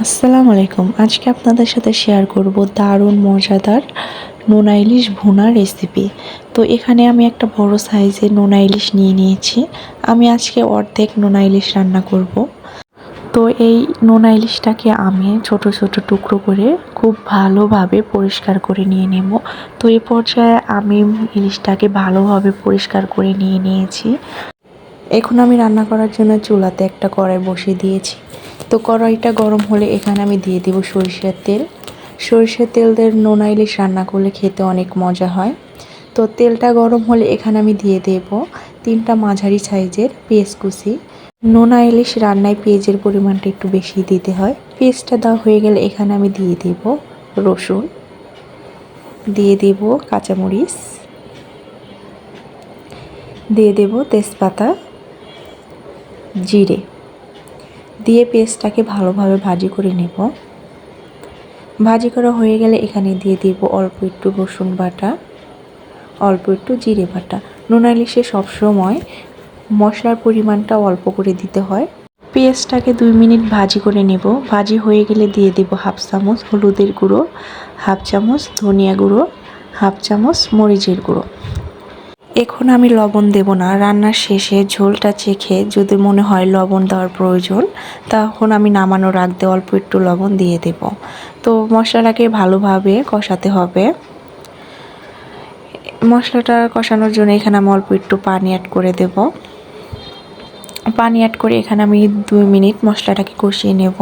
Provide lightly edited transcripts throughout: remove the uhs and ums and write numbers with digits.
আসসালামু আলাইকুম। আজকে আপনাদের সাথে শেয়ার করব দারুণ মজাদার নোনা ইলিশ ভুনা রেসিপি। তো এখানে আমি একটা বড় সাইজের নোনা ইলিশ নিয়ে নিয়েছি। আমি আজকে অর্ধেক নোনা ইলিশ রান্না করব। তো এই নোনা ইলিশটাকে আমি ছোট ছোট টুকরো করে খুব ভালোভাবে পরিষ্কার করে নিয়ে নেব। তো এই পর্যায়ে আমি ইলিশটাকে ভালোভাবে পরিষ্কার করে নিয়ে নিয়েছি। এখন আমি রান্না করার জন্য চুলাতে একটা কড়াই বসিয়ে দিয়েছি। তো কড়াইটা গরম হলে এখানে আমি দিয়ে দেব সরিষার তেল। সরিষার তেল দিয়ে নোনা ইলিশ রান্না করলে খেতে অনেক মজা হয়। তো তেলটা গরম হলে এখানে আমি দিয়ে দেব 3টা মাঝারি সাইজের পেঁয়াজ কুচি। নোনা ইলিশ রান্নায় পেঁয়াজের পরিমাণটা একটু বেশি দিতে হয়। পেঁয়াজটা দেওয়া হয়ে গেলে এখানে আমি দিয়ে দেব রসুন, দিয়ে দেব কাঁচামরিচ, দিয়ে দেব তেজপাতা, জিরে দিয়ে পেস্টটাকে ভালোভাবে ভাজি করে নেব। ভাজি করা হয়ে গেলে এখানে দিয়ে দেব অল্প একটু রসুন বাটা, অল্প একটু জিরে বাটা। নোনা ইলিশে সবসময় মশলার পরিমাণটা অল্প করে দিতে হয়। পেঁয়াজটাকে 2 মিনিট ভাজি করে নেব। ভাজি হয়ে গেলে দিয়ে দেব হাফ চামচ হলুদের গুঁড়ো, হাফ চামচ ধনিয়া গুঁড়ো, হাফ চামচ মরিচের গুঁড়ো। এখন আমি লবণ দেব না। রান্নার শেষে ঝোলটা চেখে যদি মনে হয় লবণ দেওয়ার প্রয়োজন, তখন আমি নামানোর আগে অল্প একটু লবণ দিয়ে দেব। তো মশলাটাকে ভালোভাবে কষাতে হবে। মশলাটা কষানোর জন্য এখানে আমি অল্প একটু পানি অ্যাড করে দেব। পানি অ্যাড করে এখানে আমি 2 মিনিট মশলাটাকে কষিয়ে নেব।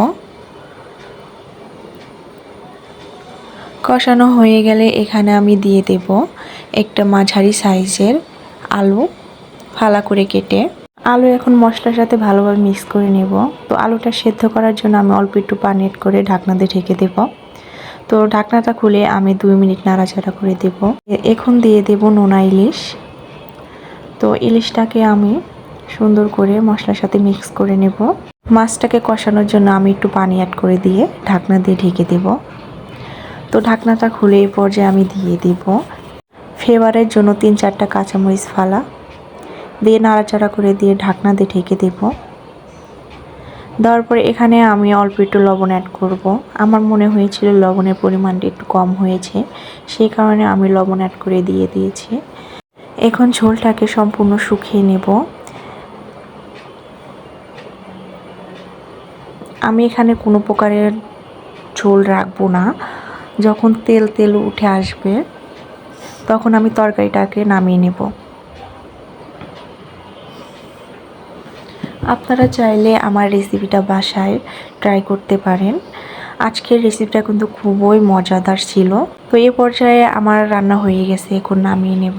কষানো হয়ে গেলে এখানে আমি দিয়ে দেব একটা মাঝারি সাইজের আলু ফালা করে কেটে। আলু এখন মশলার সাথে ভালোভাবে মিক্স করে নেব। তো আলুটা সেদ্ধ করার জন্য আমি অল্প একটু পানি অ্যাড করে ঢাকনা দিয়ে ঢেকে দেব। তো ঢাকনাটা খুলে আমি 2 মিনিট নাড়াচাড়া করে দেব। এখন দিয়ে দেব নোনা ইলিশ। তো ইলিশটাকে আমি সুন্দর করে মশলার সাথে মিক্স করে নেব। মাছটাকে কষানোর জন্য আমি একটু পানি অ্যাড করে দিয়ে ঢাকনা দিয়ে ঢেকে দেব। তো ঢাকনাটা খুলে এই পর্যায়ে আমি দিয়ে দেব ফ্লেভারের জন্য 3-4টা কাঁচামরিচ ফালা দিয়ে নাড়াচাড়া করে দিয়ে ঢাকনা দিয়ে ঢেকে দেব। দেওয়ার পরে এখানে আমি অল্প একটু লবণ অ্যাড করব। আমার মনে হয়েছিল লবণের পরিমাণটা একটু কম হয়েছে, সেই কারণে আমি লবণ অ্যাড করে দিয়ে দিয়েছি। এখন ঝোলটাকে সম্পূর্ণ শুকিয়ে নেব। আমি এখানে কোনো প্রকারের ঝোল রাখবো না। যখন তেল তেল উঠে আসবে তখন আমি তরকারিটাকে নামিয়ে নেব। আপনারা চাইলে আমার রেসিপিটা বাসায় ট্রাই করতে পারেন। আজকের রেসিপিটা কিন্তু খুবই মজাদার ছিল। তো এই পর্যায়ে আমার রান্না হয়ে গেছে, এখন নামিয়ে নেব।